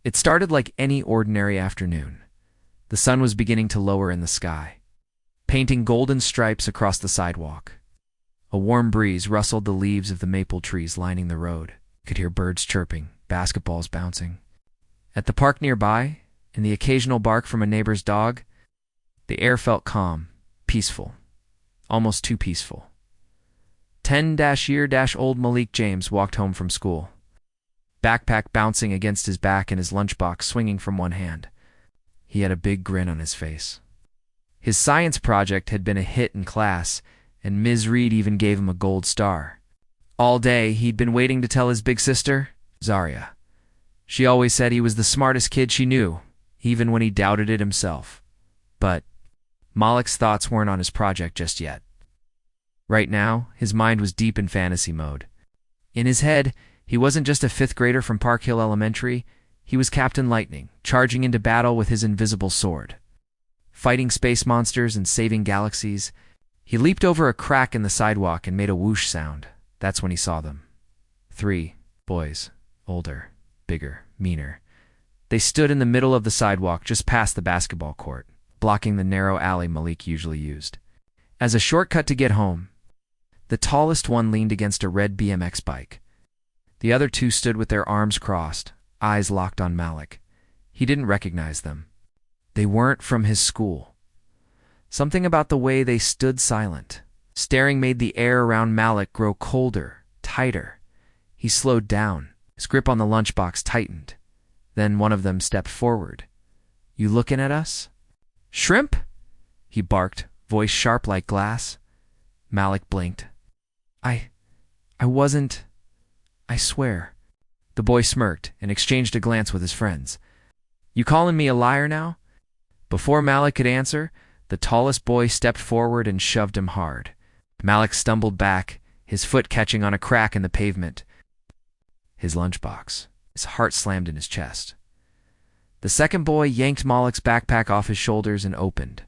It started like any ordinary afternoon. The sun was beginning to lower in the sky, painting golden stripes across the sidewalk. A warm breeze rustled the leaves of the maple trees lining the road. You could hear birds chirping, basketballs bouncing. At the park nearby, and the occasional bark from a neighbor's dog, the air felt calm, peaceful, almost too peaceful. 10-year-old Malik James walked home from school, backpack bouncing against his back and his lunchbox swinging from one hand. He had a big grin on his face. His science project had been a hit in class, and Ms. Reed even gave him a gold star. All day, he'd been waiting to tell his big sister, Zaria. She always said he was the smartest kid she knew, even when he doubted it himself. But Malik's thoughts weren't on his project just yet. Right now, his mind was deep in fantasy mode. In his head, he wasn't just a fifth grader from Park Hill Elementary, he was Captain Lightning, charging into battle with his invisible sword. Fighting space monsters and saving galaxies, he leaped over a crack in the sidewalk and made a whoosh sound. That's when he saw them. 3 boys, older, bigger, meaner. They stood in the middle of the sidewalk just past the basketball court, blocking the narrow alley Malik usually used. As a shortcut to get home, the tallest one leaned against a red BMX bike. The other two stood with their arms crossed, eyes locked on Malik. He didn't recognize them. They weren't from his school. Something about the way they stood silent, staring made the air around Malik grow colder, tighter. He slowed down. His grip on the lunchbox tightened. Then one of them stepped forward. "You looking at us?" "Shrimp?" he barked, voice sharp like glass. Malik blinked. I wasn't. I swear." The boy smirked and exchanged a glance with his friends. "You calling me a liar now?" Before Malik could answer, the tallest boy stepped forward and shoved him hard. Malik stumbled back, his foot catching on a crack in the pavement. His lunchbox. His heart slammed in his chest. The second boy yanked Malik's backpack off his shoulders and opened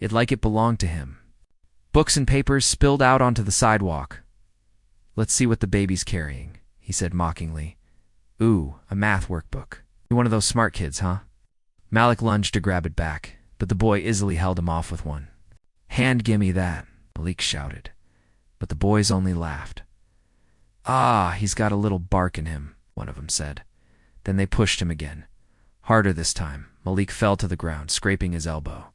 it like it belonged to him. Books and papers spilled out onto the sidewalk. "Let's see what the baby's carrying," he said mockingly. "Ooh, a math workbook. You're one of those smart kids, huh?" Malik lunged to grab it back, but the boy easily held him off with one. "Hand gimme that," Malik shouted. But the boys only laughed. "Ah, he's got a little bark in him," one of them said. Then they pushed him again. Harder this time. Malik fell to the ground, scraping his elbow.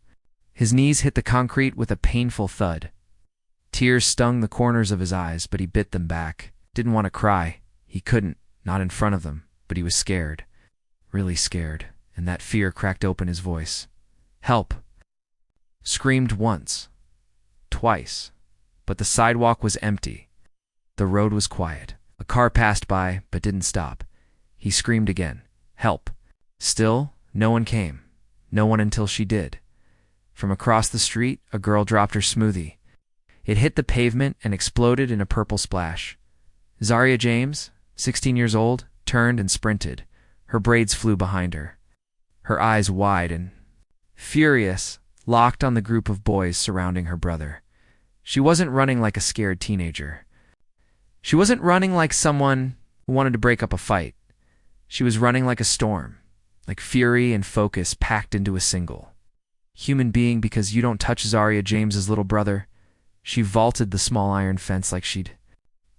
His knees hit the concrete with a painful thud. Tears stung the corners of his eyes, but he bit them back. Didn't want to cry. He couldn't, not in front of them, but he was scared. Really scared, and that fear cracked open his voice. "Help!" Screamed once. Twice. But the sidewalk was empty. The road was quiet. A car passed by, but didn't stop. He screamed again. "Help!" Still, no one came. No one until she did. From across the street, a girl dropped her smoothie. It hit the pavement and exploded in a purple splash. Zaria James, 16 years old, turned and sprinted. Her braids flew behind her. Her eyes wide and furious, locked on the group of boys surrounding her brother. She wasn't running like a scared teenager. She wasn't running like someone who wanted to break up a fight. She was running like a storm, like fury and focus packed into a single. Human being because you don't touch Zaria James's little brother. She vaulted the small iron fence like she'd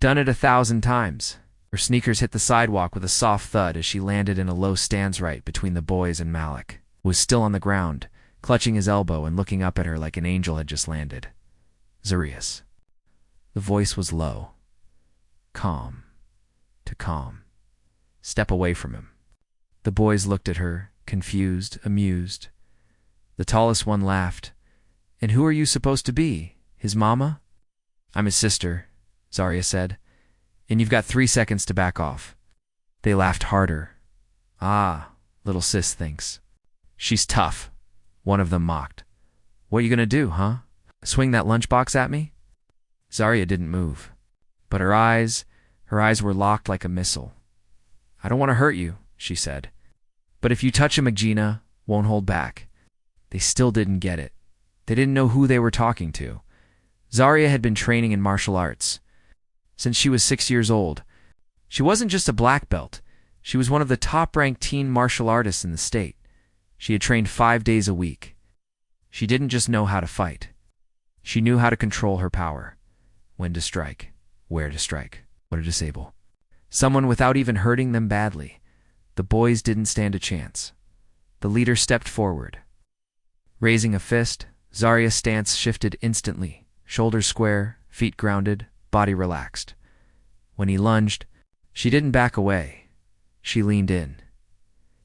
done it 1,000 times. Her sneakers hit the sidewalk with a soft thud as she landed in a low stance right between the boys and Malik, who was still on the ground, clutching his elbow and looking up at her like an angel had just landed. "Zarius." The voice was low. "Calm. To calm. Step away from him." The boys looked at her, confused, amused. The tallest one laughed. "And who are you supposed to be? His mama?" "I'm his sister," Zaria said. "And you've got 3 seconds to back off." They laughed harder. "Ah, little sis thinks. She's tough," one of them mocked. "What are you gonna do, huh? Swing that lunchbox at me?" Zaria didn't move, but her eyes were locked like a missile. "I don't want to hurt you," she said. "But if you touch him, Magina, won't hold back." They still didn't get it. They didn't know who they were talking to. Zaria had been training in martial arts since she was 6 years old. She wasn't just a black belt. She was one of the top-ranked teen martial artists in the state. She had trained 5 days a week. She didn't just know how to fight. She knew how to control her power. When to strike, where to strike, what to disable. Someone without even hurting them badly. The boys didn't stand a chance. The leader stepped forward. Raising a fist, Zarya's stance shifted instantly. Shoulders square, feet grounded, body relaxed. When he lunged, she didn't back away. She leaned in.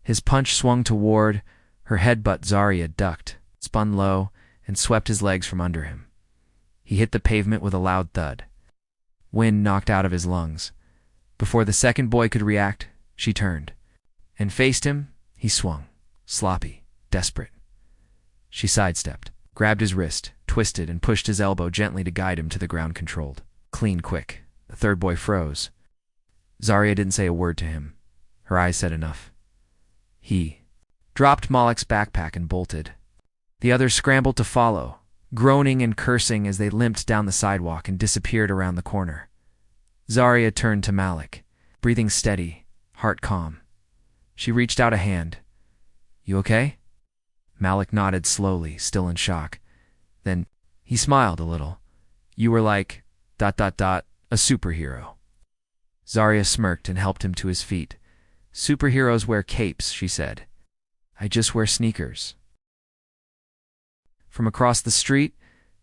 His punch swung toward her head, but Zarya ducked, spun low, and swept his legs from under him. He hit the pavement with a loud thud. Wind knocked out of his lungs. Before the second boy could react, she turned and faced him. He swung, sloppy, desperate. She sidestepped, grabbed his wrist, twisted, and pushed his elbow gently to guide him to the ground controlled. Clean, quick. The third boy froze. Zarya didn't say a word to him. Her eyes said enough. He dropped Malik's backpack and bolted. The others scrambled to follow, groaning and cursing as they limped down the sidewalk and disappeared around the corner. Zarya turned to Malik, breathing steady, heart calm. She reached out a hand. "You okay?" Malik nodded slowly, still in shock. Then he smiled a little. "You were like... a superhero." Zarya smirked and helped him to his feet. "Superheroes wear capes," she said. "I just wear sneakers." From across the street,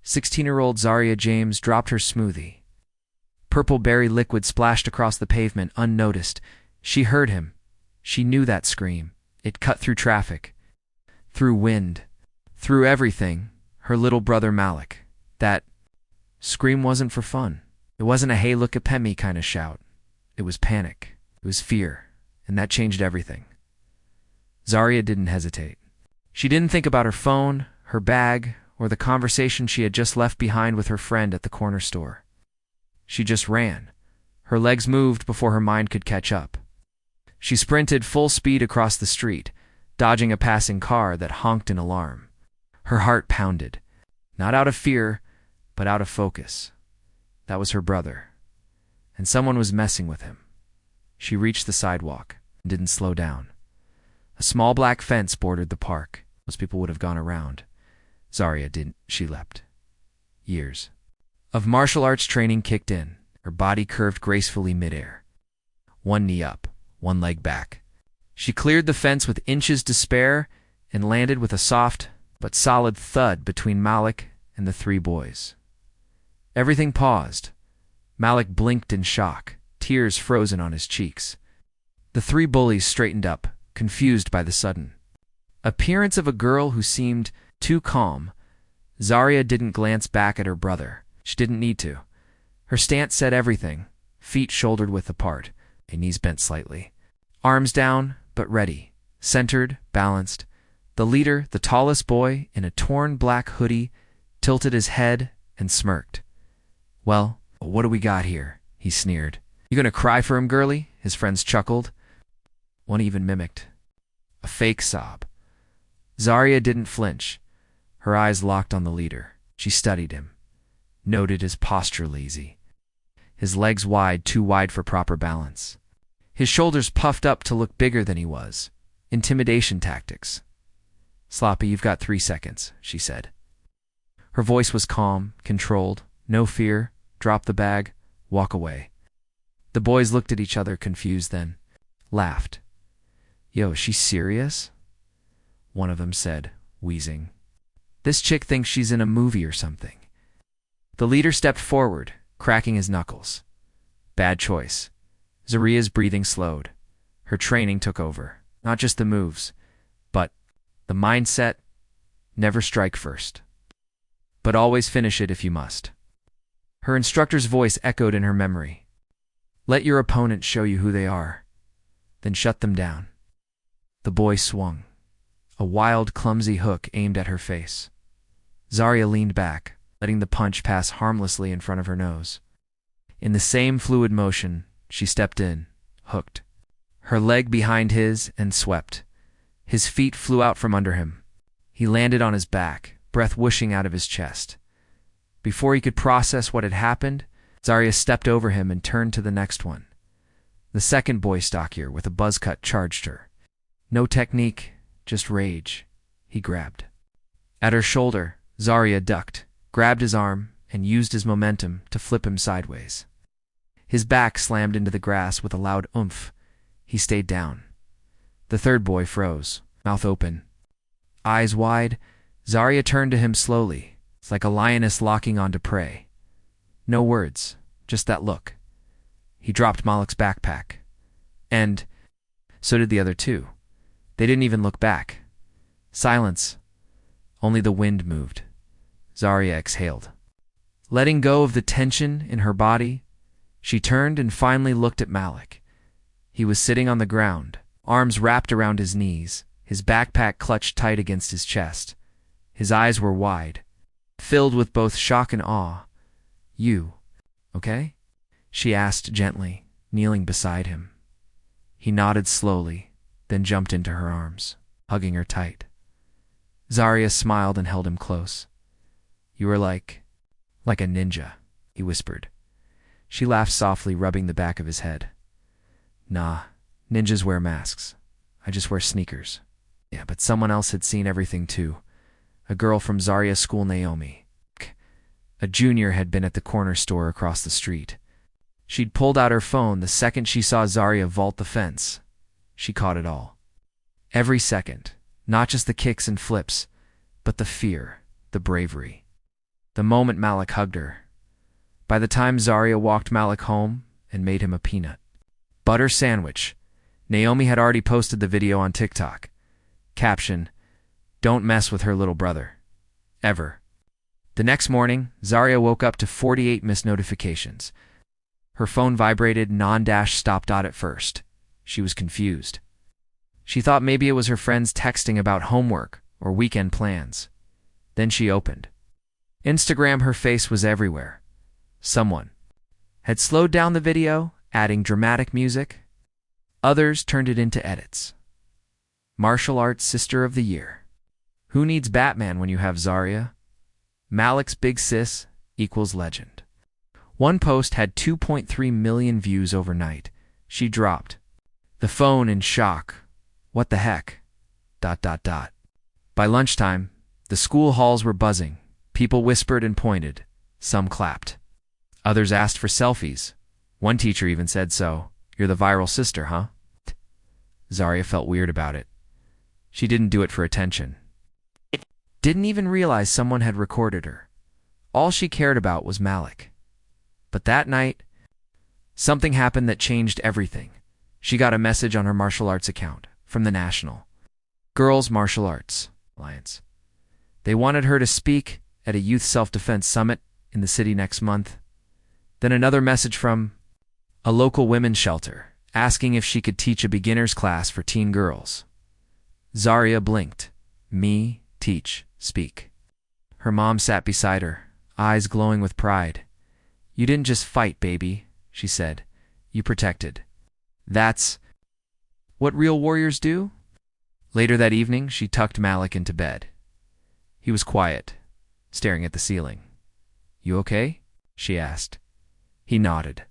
16-year-old Zarya James dropped her smoothie. Purple berry liquid splashed across the pavement unnoticed. She heard him. She knew that scream. It cut through traffic, through wind, through everything. Her little brother Malik. That scream wasn't for fun. It wasn't a "hey, look at me" kind of shout. It was panic. It was fear. And that changed everything. Zarya didn't hesitate. She didn't think about her phone, her bag, or the conversation she had just left behind with her friend at the corner store. She just ran. Her legs moved before her mind could catch up. She sprinted full speed across the street, dodging a passing car that honked in alarm. Her heart pounded, not out of fear, but out of focus. That was her brother, and someone was messing with him. She reached the sidewalk and didn't slow down. A small black fence bordered the park. Most people would have gone around. Zarya didn't. She leapt. Years of martial arts training kicked in. Her body curved gracefully midair. One knee up, one leg back. She cleared the fence with inches to spare and landed with a soft but solid thud between Malik and the 3 boys. Everything paused. Malik blinked in shock, tears frozen on his cheeks. The 3 bullies straightened up, confused by the sudden appearance of a girl who seemed too calm. Zarya didn't glance back at her brother. She didn't need to. Her stance said everything. Feet shouldered width apart, and knees bent slightly. Arms down, but ready. Centered, balanced. The leader, the tallest boy, in a torn black hoodie, tilted his head and smirked. "Well, what do we got here?" he sneered. "You gonna cry for him, girlie?" His friends chuckled. One even mimicked a fake sob. Zarya didn't flinch. Her eyes locked on the leader. She studied him, noted his posture lazy. His legs wide, too wide for proper balance. His shoulders puffed up to look bigger than he was. Intimidation tactics. "Sloppy, you've got 3 seconds," she said. Her voice was calm, controlled. No fear. Drop the bag. Walk away. The boys looked at each other, confused, then laughed. "Yo, is she serious?" one of them said, wheezing. "This chick thinks she's in a movie or something." The leader stepped forward, cracking his knuckles. Bad choice. Zarya's breathing slowed. Her training took over. Not just the moves, but the mindset. Never strike first, but always finish it if you must. Her instructor's voice echoed in her memory. "Let your opponent show you who they are, then shut them down." The boy swung. A wild, clumsy hook aimed at her face. Zarya leaned back, letting the punch pass harmlessly in front of her nose. In the same fluid motion, she stepped in, hooked. Her leg behind his, and swept. His feet flew out from under him. He landed on his back, breath whooshing out of his chest. Before he could process what had happened, Zarya stepped over him and turned to the next one. The second boy stockier with a buzz cut charged her. No technique, just rage. He grabbed. At her shoulder, Zarya ducked, grabbed his arm, and used his momentum to flip him sideways. His back slammed into the grass with a loud oomph. He stayed down. The third boy froze, mouth open. Eyes wide, Zarya turned to him slowly, like a lioness locking onto prey. No words, just that look. He dropped Malik's backpack. And so did the other two. They didn't even look back. Silence. Only the wind moved. Zarya exhaled. Letting go of the tension in her body, she turned and finally looked at Malik. He was sitting on the ground, arms wrapped around his knees, his backpack clutched tight against his chest. His eyes were wide, filled with both shock and awe. "You, okay?" she asked gently, kneeling beside him. He nodded slowly, then jumped into her arms, hugging her tight. Zarya smiled and held him close. "You were like a ninja," he whispered. She laughed softly, rubbing the back of his head. "Nah, ninjas wear masks. I just wear sneakers." Yeah, but someone else had seen everything too. A girl from Zarya's school, Naomi. A junior, had been at the corner store across the street. She'd pulled out her phone the second she saw Zarya vault the fence. She caught it all. Every second, not just the kicks and flips, but the fear, the bravery. The moment Malik hugged her. By the time Zarya walked Malik home and made him a peanut butter sandwich, Naomi had already posted the video on TikTok. Caption: "Don't mess with her little brother. Ever." The next morning, Zarya woke up to 48 missed notifications. Her phone vibrated, non-stopped at first. She was confused. She thought maybe it was her friends texting about homework or weekend plans. Then she opened Instagram. Her face was everywhere. Someone had slowed down the video, adding dramatic music. Others turned it into edits. Martial arts sister of the year. Who needs Batman when you have Zarya? Malik's big sis equals legend. One post had 2.3 million views overnight. She dropped the phone in shock. "What the heck? ... By lunchtime, the school halls were buzzing. People whispered and pointed. Some clapped. Others asked for selfies. One teacher even said, "So, you're the viral sister, huh?" Zarya felt weird about it. She didn't do it for attention. Didn't even realize someone had recorded her. All she cared about was Malik. But that night, something happened that changed everything. She got a message on her martial arts account from the National Girls Martial Arts Alliance. They wanted her to speak at a youth self-defense summit in the city next month. Then another message from a local women's shelter asking if she could teach a beginner's class for teen girls. Zarya blinked. Me, teach, speak. Her mom sat beside her, eyes glowing with pride. "You didn't just fight, baby," she said. "You protected. That's what real warriors do." Later that evening, she tucked Malik into bed. He was quiet, staring at the ceiling. "You okay?" she asked. He nodded,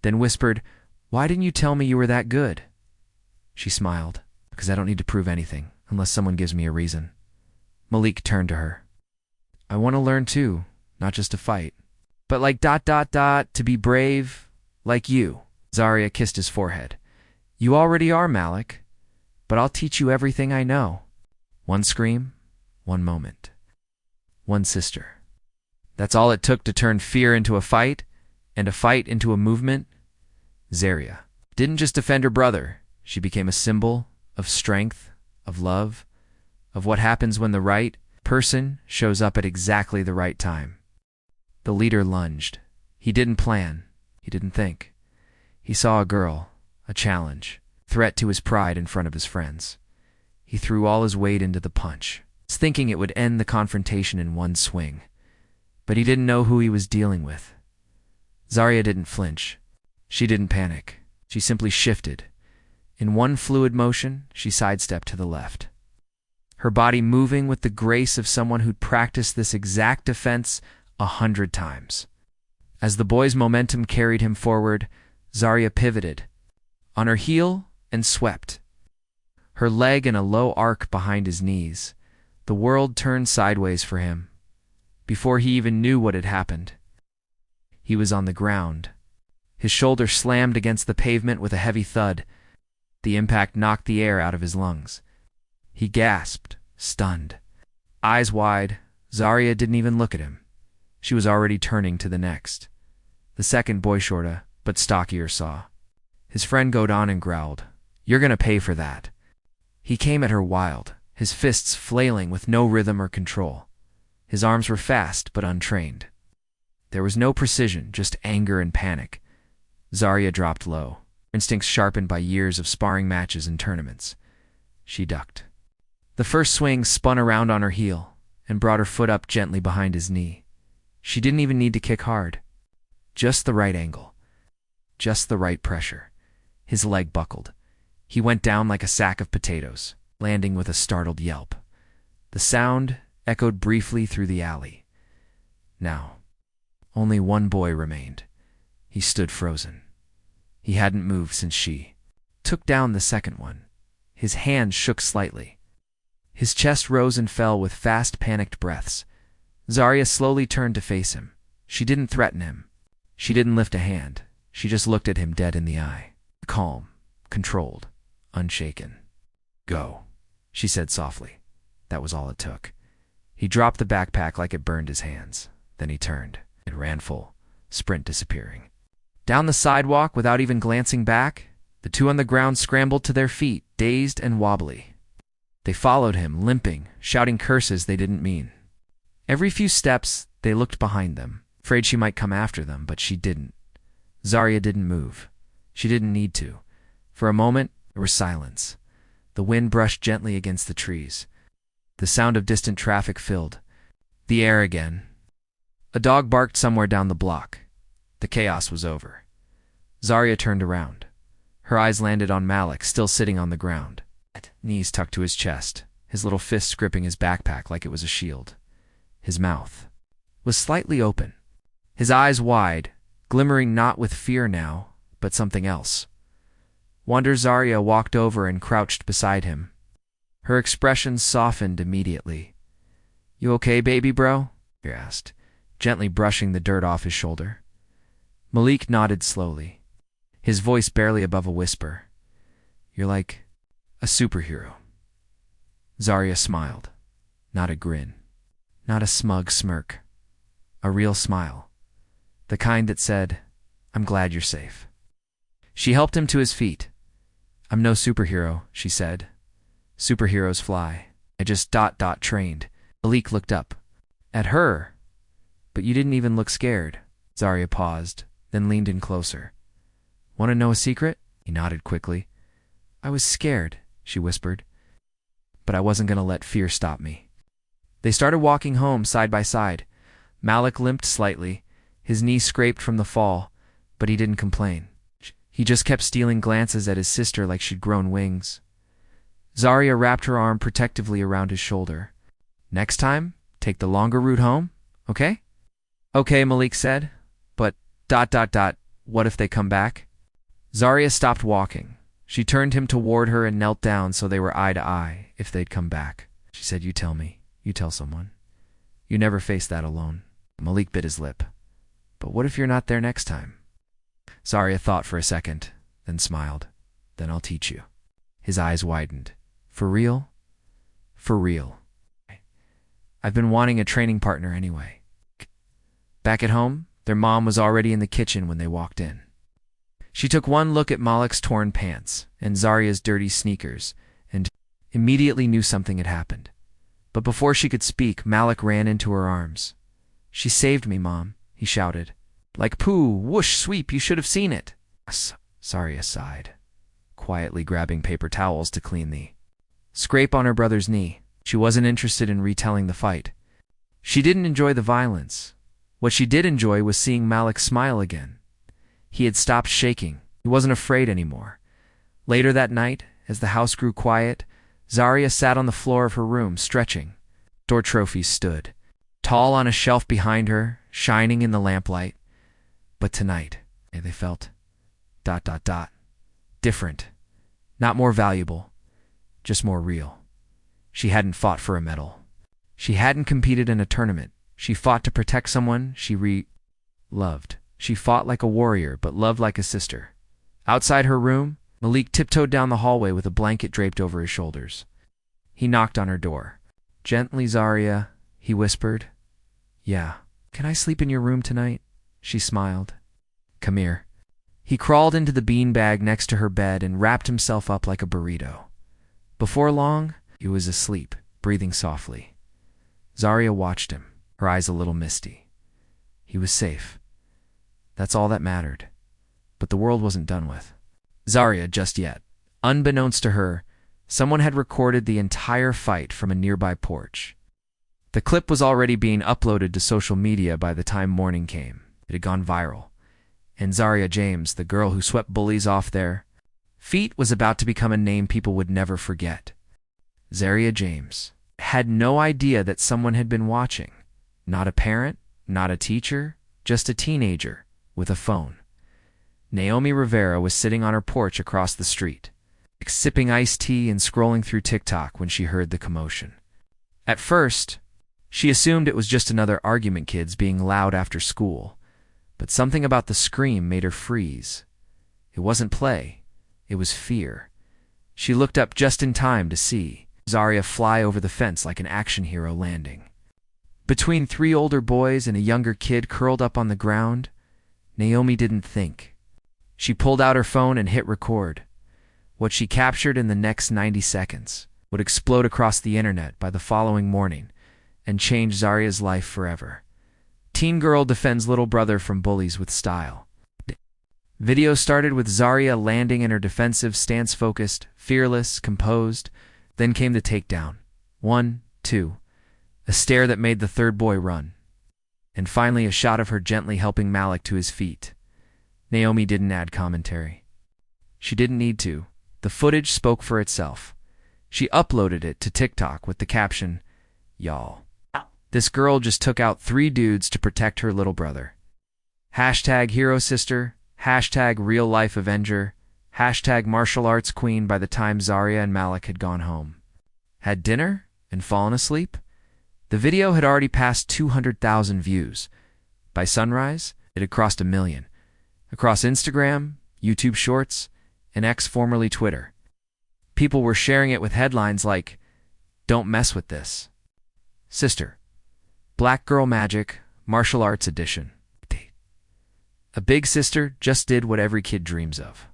then whispered, "Why didn't you tell me you were that good?" She smiled. "Because I don't need to prove anything, unless someone gives me a reason." Malik turned to her. "I want to learn too, not just to fight. But like ... to be brave, like you." Zarya kissed his forehead. "You already are, Malik. But I'll teach you everything I know." One scream, one moment. One sister. That's all it took to turn fear into a fight, and a fight into a movement. Zarya didn't just defend her brother. She became a symbol of strength, of love, of what happens when the right person shows up at exactly the right time. The leader lunged. He didn't plan. He didn't think. He saw a girl, a challenge, threat to his pride in front of his friends. He threw all his weight into the punch, thinking it would end the confrontation in one swing. But he didn't know who he was dealing with. Zarya didn't flinch. She didn't panic. She simply shifted. In one fluid motion, she sidestepped to the left, her body moving with the grace of someone who'd practiced this exact defense 100 times. As the boy's momentum carried him forward, Zarya pivoted, on her heel, and swept. Her leg in a low arc behind his knees. The world turned sideways for him. Before he even knew what had happened, he was on the ground. His shoulder slammed against the pavement with a heavy thud. The impact knocked the air out of his lungs. He gasped, stunned. Eyes wide, Zarya didn't even look at him. She was already turning to the next. The second boy shorter, but stockier saw. His friend Godon and growled, "You're gonna pay for that." He came at her wild, his fists flailing with no rhythm or control. His arms were fast but untrained. There was no precision, just anger and panic. Zarya dropped low, instincts sharpened by years of sparring matches and tournaments. She ducked. The first swing spun around on her heel and brought her foot up gently behind his knee. She didn't even need to kick hard. Just the right angle. Just the right pressure. His leg buckled. He went down like a sack of potatoes, landing with a startled yelp. The sound echoed briefly through the alley. Now, only one boy remained. He stood frozen. He hadn't moved since she took down the second one. His hand shook slightly. His chest rose and fell with fast, panicked breaths. Zarya slowly turned to face him. She didn't threaten him. She didn't lift a hand. She just looked at him dead in the eye. Calm, controlled, unshaken. "Go," she said softly. That was all it took. He dropped the backpack like it burned his hands. Then he turned and ran full, sprint disappearing. Down the sidewalk, without even glancing back, the two on the ground scrambled to their feet, dazed and wobbly. They followed him, limping, shouting curses they didn't mean. Every few steps, they looked behind them, afraid she might come after them, but she didn't. Zarya didn't move. She didn't need to. For a moment, there was silence. The wind brushed gently against the trees. The sound of distant traffic filled the air again. A dog barked somewhere down the block. The chaos was over. Zarya turned around. Her eyes landed on Malik, still sitting on the ground, knees tucked to his chest, his little fists gripping his backpack like it was a shield. His mouth was slightly open, his eyes wide, glimmering not with fear now, but something else. Wonder Zarya walked over and crouched beside him. Her expression softened immediately. "You okay, baby bro?" he asked, gently brushing the dirt off his shoulder. Malik nodded slowly, his voice barely above a whisper. "You're like a superhero." Zarya smiled. Not a grin. Not a smug smirk. A real smile. The kind that said, "I'm glad you're safe." She helped him to his feet. "I'm no superhero," she said. "Superheroes fly. I just trained." Malik looked up. At her. "But you didn't even look scared." Zarya paused, then leaned in closer. "Want to know a secret?" He nodded quickly. "I was scared," she whispered. "But I wasn't going to let fear stop me." They started walking home side by side. Malik limped slightly. His knee scraped from the fall, but he didn't complain. He just kept stealing glances at his sister like she'd grown wings. Zarya wrapped her arm protectively around his shoulder. "Next time, take the longer route home, okay?" "Okay," Malik said. "But what if they come back?" Zarya stopped walking. She turned him toward her and knelt down so they were eye to eye. "If they'd come back," she said. "You tell me. You tell someone. You never face that alone." Malik bit his lip. "But what if you're not there next time?" Zarya thought for a second, then smiled. "Then I'll teach you." His eyes widened. "For real?" "For real. I've been wanting a training partner anyway." Back at home, their mom was already in the kitchen when they walked in. She took one look at Malik's torn pants and Zarya's dirty sneakers and immediately knew something had happened. But before she could speak, Malik ran into her arms. "She saved me, Mom," he shouted. "Like poo, whoosh, sweep, you should have seen it." Zarya sighed, quietly grabbing paper towels to clean the scrape on her brother's knee. She wasn't interested in retelling the fight. She didn't enjoy the violence. What she did enjoy was seeing Malik smile again. He had stopped shaking. He wasn't afraid anymore. Later that night, as the house grew quiet, Zarya sat on the floor of her room, stretching. Door trophies stood, tall on a shelf behind her, shining in the lamplight. But tonight, they felt ... Different. Not more valuable. Just more real. She hadn't fought for a medal. She hadn't competed in a tournament. She fought to protect someone she loved. She fought like a warrior, but loved like a sister. Outside her room, Malik tiptoed down the hallway with a blanket draped over his shoulders. He knocked on her door. Gently, Zaria, he whispered. Yeah. Can I sleep in your room tonight? She smiled. Come here. He crawled into the beanbag next to her bed and wrapped himself up like a burrito. Before long, he was asleep, breathing softly. Zaria watched him, her eyes a little misty. He was safe. That's all that mattered. But the world wasn't done with Zaria just yet. Unbeknownst to her, someone had recorded the entire fight from a nearby porch. The clip was already being uploaded to social media by the time morning came. It had gone viral. And Zaria James, the girl who swept bullies off their feet, was about to become a name people would never forget. Zaria James had no idea that someone had been watching. Not a parent, not a teacher, just a teenager with a phone. Naomi Rivera was sitting on her porch across the street, sipping iced tea and scrolling through TikTok when she heard the commotion. At first, she assumed it was just another argument, kids being loud after school. But something about the scream made her freeze. It wasn't play. It was fear. She looked up just in time to see Zaria fly over the fence like an action hero landing. Between 3 older boys and a younger kid curled up on the ground, Naomi didn't think. She pulled out her phone and hit record. What she captured in the next 90 seconds would explode across the internet by the following morning and change Zaria's life forever. Teen girl defends little brother from bullies with style. Video started with Zaria landing in her defensive stance, focused, fearless, composed. Then came the takedown. 1, 2. A stare that made the third boy run. And finally a shot of her gently helping Malik to his feet. Naomi didn't add commentary. She didn't need to. The footage spoke for itself. She uploaded it to TikTok with the caption, "Y'all, this girl just took out 3 dudes to protect her little brother. Hashtag hero sister, hashtag real life Avenger, hashtag martial arts queen." By the time Zaria and Malik had gone home, had dinner, and fallen asleep, the video had already passed 200,000 views. By sunrise, it had crossed 1 million. Across Instagram, YouTube Shorts, and X, formerly Twitter. People were sharing it with headlines like, "Don't mess with this. Sister. Black Girl Magic, Martial Arts Edition. A big sister just did what every kid dreams of."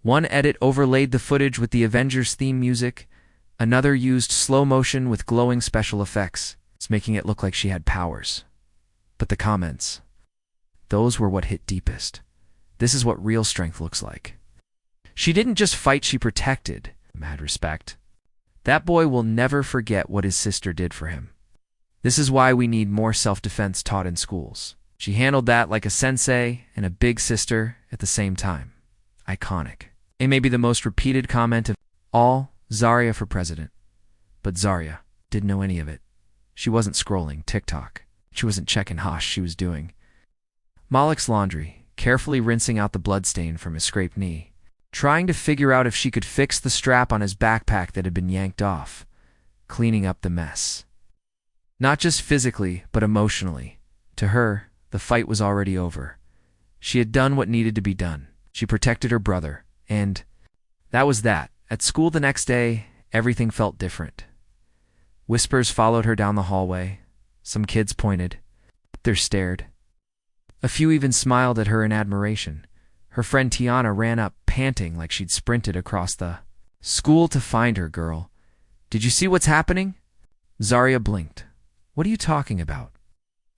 One edit overlaid the footage with the Avengers theme music. Another used slow motion with glowing special effects, making it look like she had powers. But the comments, those were what hit deepest. This is what real strength looks like. She didn't just fight, she protected. Mad respect. That boy will never forget what his sister did for him. This is why we need more self-defense taught in schools. She handled that like a sensei and a big sister at the same time. Iconic. It may be the most repeated comment of all, Zaria for president. But Zaria didn't know any of it. She wasn't scrolling TikTok. She wasn't checking Hosh. She was doing Malik's laundry, carefully rinsing out the bloodstain from his scraped knee, trying to figure out if she could fix the strap on his backpack that had been yanked off, cleaning up the mess. Not just physically, but emotionally. To her, the fight was already over. She had done what needed to be done. She protected her brother, and that was that. At school the next day, everything felt different. Whispers followed her down the hallway. Some kids pointed. Others stared. A few even smiled at her in admiration. Her friend Tiana ran up, panting like she'd sprinted across the school to find her. "Girl, did you see what's happening?" Zaria blinked. "What are you talking about?"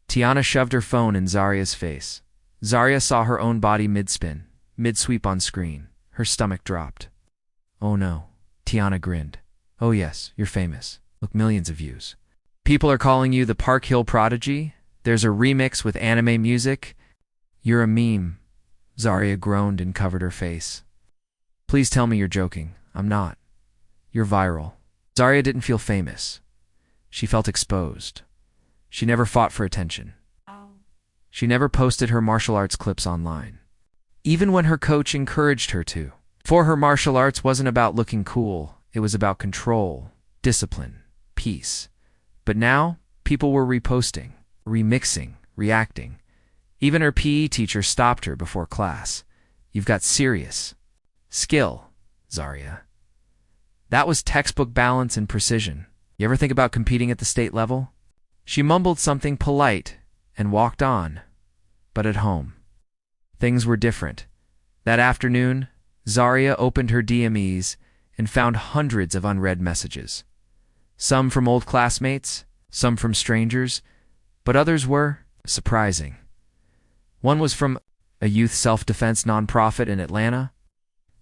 Tiana shoved her phone in Zaria's face. Zaria saw her own body mid-spin, mid-sweep on screen. Her stomach dropped. "Oh no." Tiana grinned. "Oh yes, you're famous. Look, millions of views. People are calling you the Park Hill prodigy. There's a remix with anime music. You're a meme." Zaria groaned and covered her face. "Please tell me you're joking." "I'm not. You're viral." Zaria didn't feel famous. She felt exposed. She never fought for attention. She never posted her martial arts clips online, even when her coach encouraged her to. For her, martial arts wasn't about looking cool. It was about control, discipline, peace. But now, people were reposting, remixing, reacting. Even her PE teacher stopped her before class. "You've got serious skill, Zarya." That was textbook balance and precision. You ever think about competing at the state level? She mumbled something polite and walked on. But at home, things were different. That afternoon, Zarya opened her DMEs and found hundreds of unread messages. Some from old classmates, some from strangers, but others were surprising. One was from a youth self-defense nonprofit in Atlanta.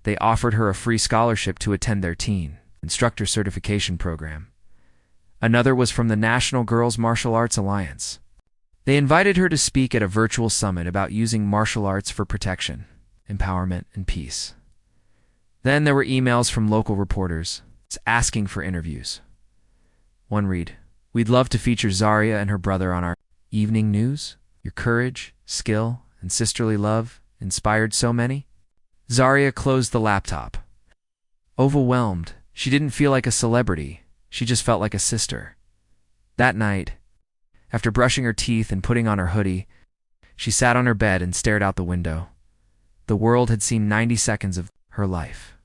They offered her a free scholarship to attend their teen instructor certification program. Another was from the National Girls Martial Arts Alliance. They invited her to speak at a virtual summit about using martial arts for protection, empowerment, and peace. Then there were emails from local reporters asking for interviews. One read, "We'd love to feature Zarya and her brother on our evening news. Your courage, skill, and sisterly love inspired so many." Zarya closed the laptop. Overwhelmed, she didn't feel like a celebrity. She just felt like a sister. That night, after brushing her teeth and putting on her hoodie, she sat on her bed and stared out the window. The world had seen 90 seconds of her life.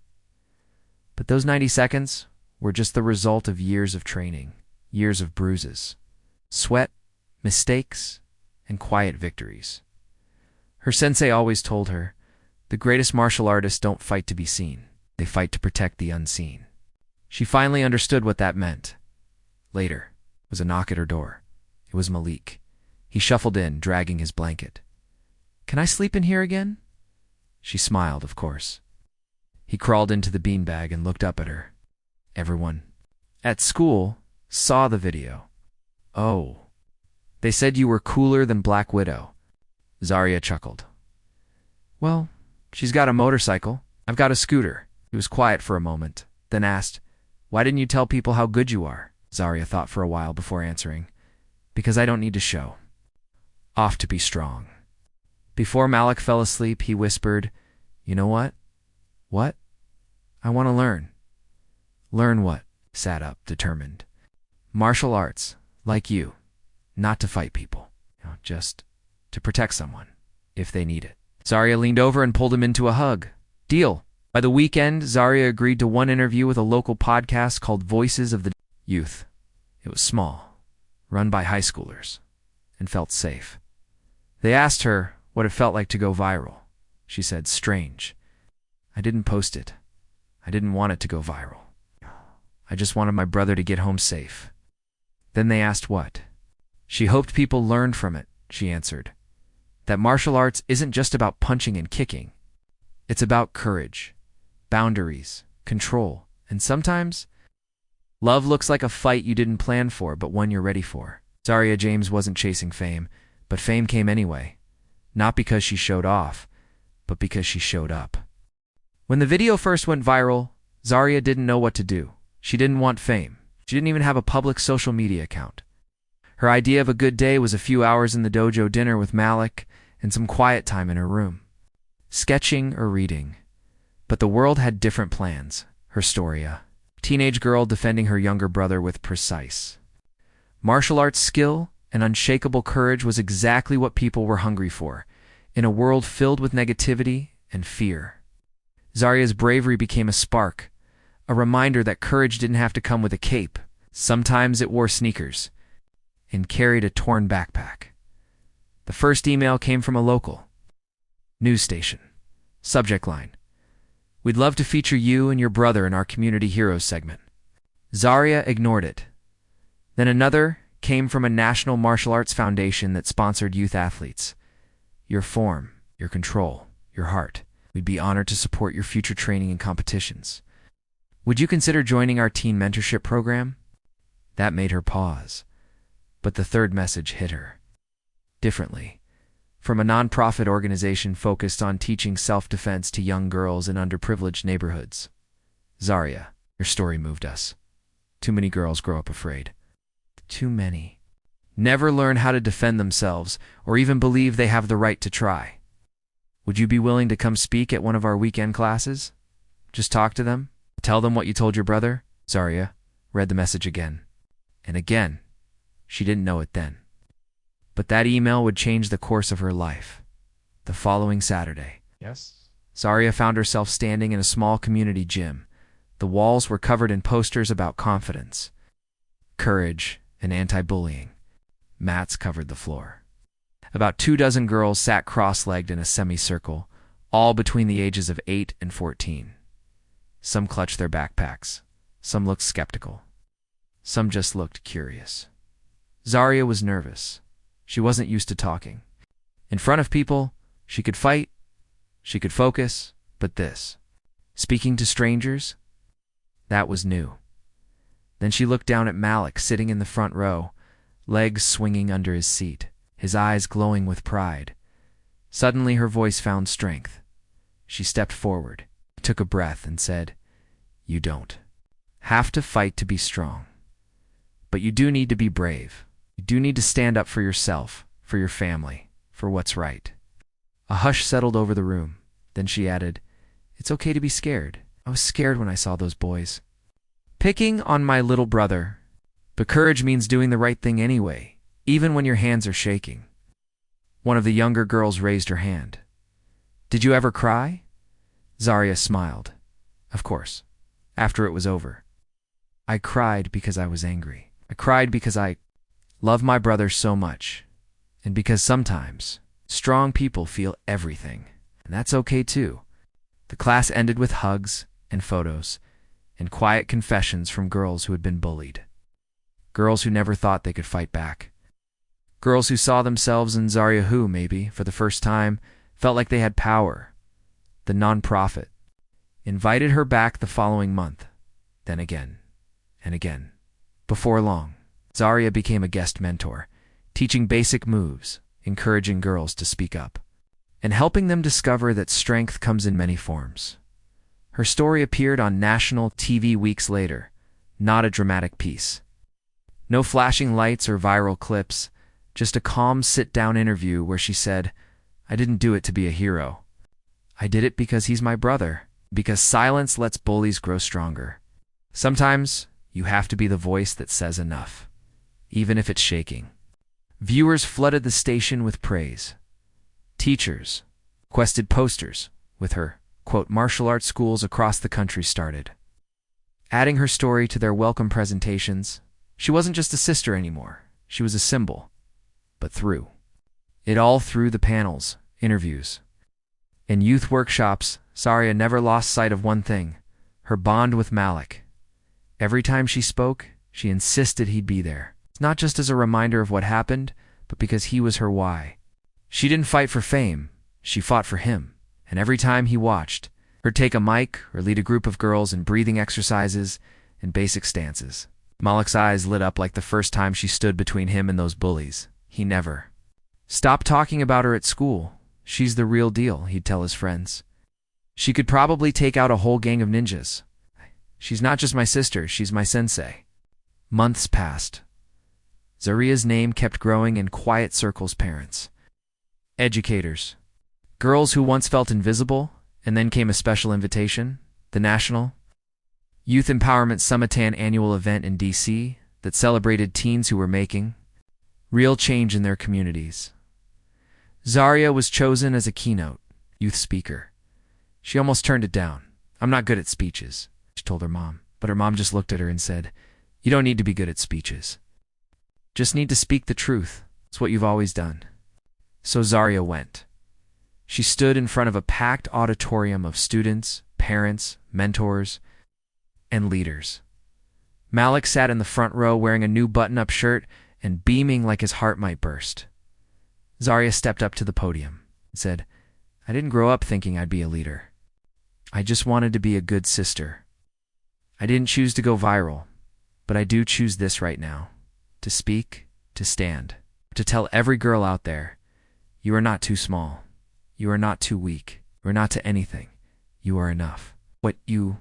But those 90 seconds were just the result of years of training, years of bruises, sweat, mistakes, and quiet victories. Her sensei always told her, the greatest martial artists don't fight to be seen. They fight to protect the unseen. She finally understood what that meant. Later was a knock at her door. It was Malik. He shuffled in, dragging his blanket. "Can I sleep in here again?" She smiled, of course. He crawled into the beanbag and looked up at her. Everyone at school saw the video. "Oh, they said you were cooler than Black Widow." Zarya chuckled. "Well, she's got a motorcycle. I've got a scooter." He was quiet for a moment, then asked, "Why didn't you tell people how good you are?" Zarya thought for a while before answering, "Because I don't need to show. Off to be strong." Before Malik fell asleep, he whispered, "You know what?" "What?" "I want to learn." "Learn what?" Sat up, determined. "Martial arts, like you. Not to fight people. Just to protect someone, if they need it." Zarya leaned over and pulled him into a hug. "Deal." By the weekend, Zarya agreed to one interview with a local podcast called Voices of the Youth. It was small, run by high schoolers, and felt safe. They asked her what it felt like to go viral. She said, "Strange. I didn't post it. I didn't want it to go viral. I just wanted my brother to get home safe." Then they asked what. She hoped people learned from it, she answered. That martial arts isn't just about punching and kicking. It's about courage, boundaries, control, and sometimes, love looks like a fight you didn't plan for, but one you're ready for. Zarya James wasn't chasing fame, but fame came anyway. Not because she showed off, but because she showed up. When the video first went viral, Zarya didn't know what to do. She didn't want fame. She didn't even have a public social media account. Her idea of a good day was a few hours in the dojo dinner with Malik and some quiet time in her room, sketching or reading. But the world had different plans. Her story, a teenage girl defending her younger brother with precise martial arts skill and unshakable courage was exactly what people were hungry for, in a world filled with negativity and fear. Zarya's bravery became a spark, a reminder that courage didn't have to come with a cape. Sometimes it wore sneakers and carried a torn backpack. The first email came from a local news station. Subject line: "We'd love to feature you and your brother in our Community Heroes segment." Zarya ignored it. Then another came from a National Martial Arts Foundation that sponsored youth athletes. "Your form, your control, your heart. We'd be honored to support your future training and competitions. Would you consider joining our teen mentorship program?" That made her pause. But the third message hit her differently. From a nonprofit organization focused on teaching self-defense to young girls in underprivileged neighborhoods. "Zarya, your story moved us. Too many girls grow up afraid. Too many never learn how to defend themselves or even believe they have the right to try. Would you be willing to come speak at one of our weekend classes?" Just talk to them? Tell them what you told your brother? Zarya read the message again and again. She didn't know it then. But that email would change the course of her life. The following Saturday, Yes? Zarya found herself standing in a small community gym. The walls were covered in posters about confidence, courage, and anti-bullying. Mats covered the floor. About 24 girls sat cross-legged in a semicircle, all between the ages of 8 and 14. Some clutched their backpacks. Some looked skeptical. Some just looked curious. Zarya was nervous. She wasn't used to talking. In front of people, she could fight, she could focus, but this, speaking to strangers, that was new. Then she looked down at Malik sitting in the front row, legs swinging under his seat, his eyes glowing with pride. Suddenly her voice found strength. She stepped forward, took a breath, and said, "You don't have to fight to be strong. But you do need to be brave. You do need to stand up for yourself, for your family, for what's right." A hush settled over the room. Then she added, "It's okay to be scared. I was scared when I saw those boys picking on my little brother. But courage means doing the right thing anyway, even when your hands are shaking." One of the younger girls raised her hand. "Did you ever cry?" Zarya smiled. "Of course. After it was over. I cried because I was angry. I cried because I love my brother so much. And because sometimes strong people feel everything. And that's okay too." The class ended with hugs and photos and quiet confessions from girls who had been bullied. Girls who never thought they could fight back. Girls who saw themselves in Zarya, who, maybe, for the first time, felt like they had power. The nonprofit invited her back the following month, then again, and again. Before long, Zarya became a guest mentor, teaching basic moves, encouraging girls to speak up, and helping them discover that strength comes in many forms. Her story appeared on national TV weeks later, not a dramatic piece. No flashing lights or viral clips, just a calm sit-down interview where she said, "I didn't do it to be a hero. I did it because he's my brother, because silence lets bullies grow stronger. Sometimes you have to be the voice that says enough, even if it's shaking." Viewers flooded the station with praise. Teachers requested posters with her, quote, martial arts schools across the country started adding her story to their welcome presentations. She wasn't just a sister anymore. She was a symbol. But through the panels, interviews, and youth workshops, Zarya never lost sight of one thing, her bond with Malik. Every time she spoke, she insisted he'd be there. Not just as a reminder of what happened, but because he was her why. She didn't fight for fame, she fought for him. And every time he watched her take a mic or lead a group of girls in breathing exercises and basic stances, Malik's eyes lit up like the first time she stood between him and those bullies. He never stopped talking about her at school. "She's the real deal," he'd tell his friends. "She could probably take out a whole gang of ninjas. She's not just my sister, she's my sensei." Months passed. Zarya's name kept growing in quiet circles. Parents, educators, girls who once felt invisible, and then came a special invitation, the National Youth Empowerment Summit, an annual event in D.C. that celebrated teens who were making real change in their communities. Zarya was chosen as a keynote youth speaker. She almost turned it down. "I'm not good at speeches," she told her mom. But her mom just looked at her and said, "You don't need to be good at speeches. Just need to speak the truth. It's what you've always done." So Zarya went. She stood in front of a packed auditorium of students, parents, mentors, and leaders. Malik sat in the front row wearing a new button-up shirt and beaming like his heart might burst. Zarya stepped up to the podium and said, "I didn't grow up thinking I'd be a leader. I just wanted to be a good sister. I didn't choose to go viral, but I do choose this right now, to speak, to stand, to tell every girl out there, you are not too small. You are not too weak. You are not to anything. You are enough. What you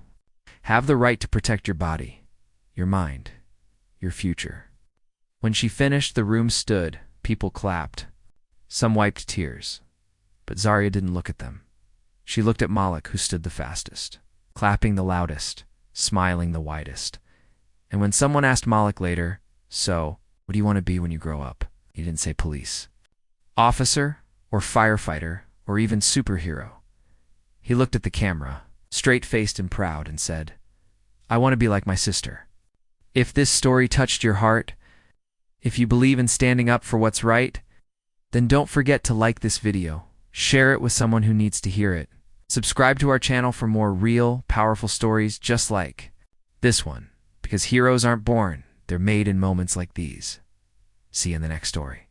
have the right to protect your body, your mind, your future." When she finished, the room stood, people clapped. Some wiped tears, but Zarya didn't look at them. She looked at Malik, who stood the fastest. clapping the loudest, smiling the widest. And when someone asked Malik later, "So, what do you want to be when you grow up?" he didn't say police, officer, or firefighter, or even superhero. He looked at the camera, straight-faced and proud, and said, "I want to be like my sister." If this story touched your heart, if you believe in standing up for what's right, then don't forget to like this video, share it with someone who needs to hear it. Subscribe to our channel for more real, powerful stories just like this one, because heroes aren't born, they're made in moments like these. See you in the next story.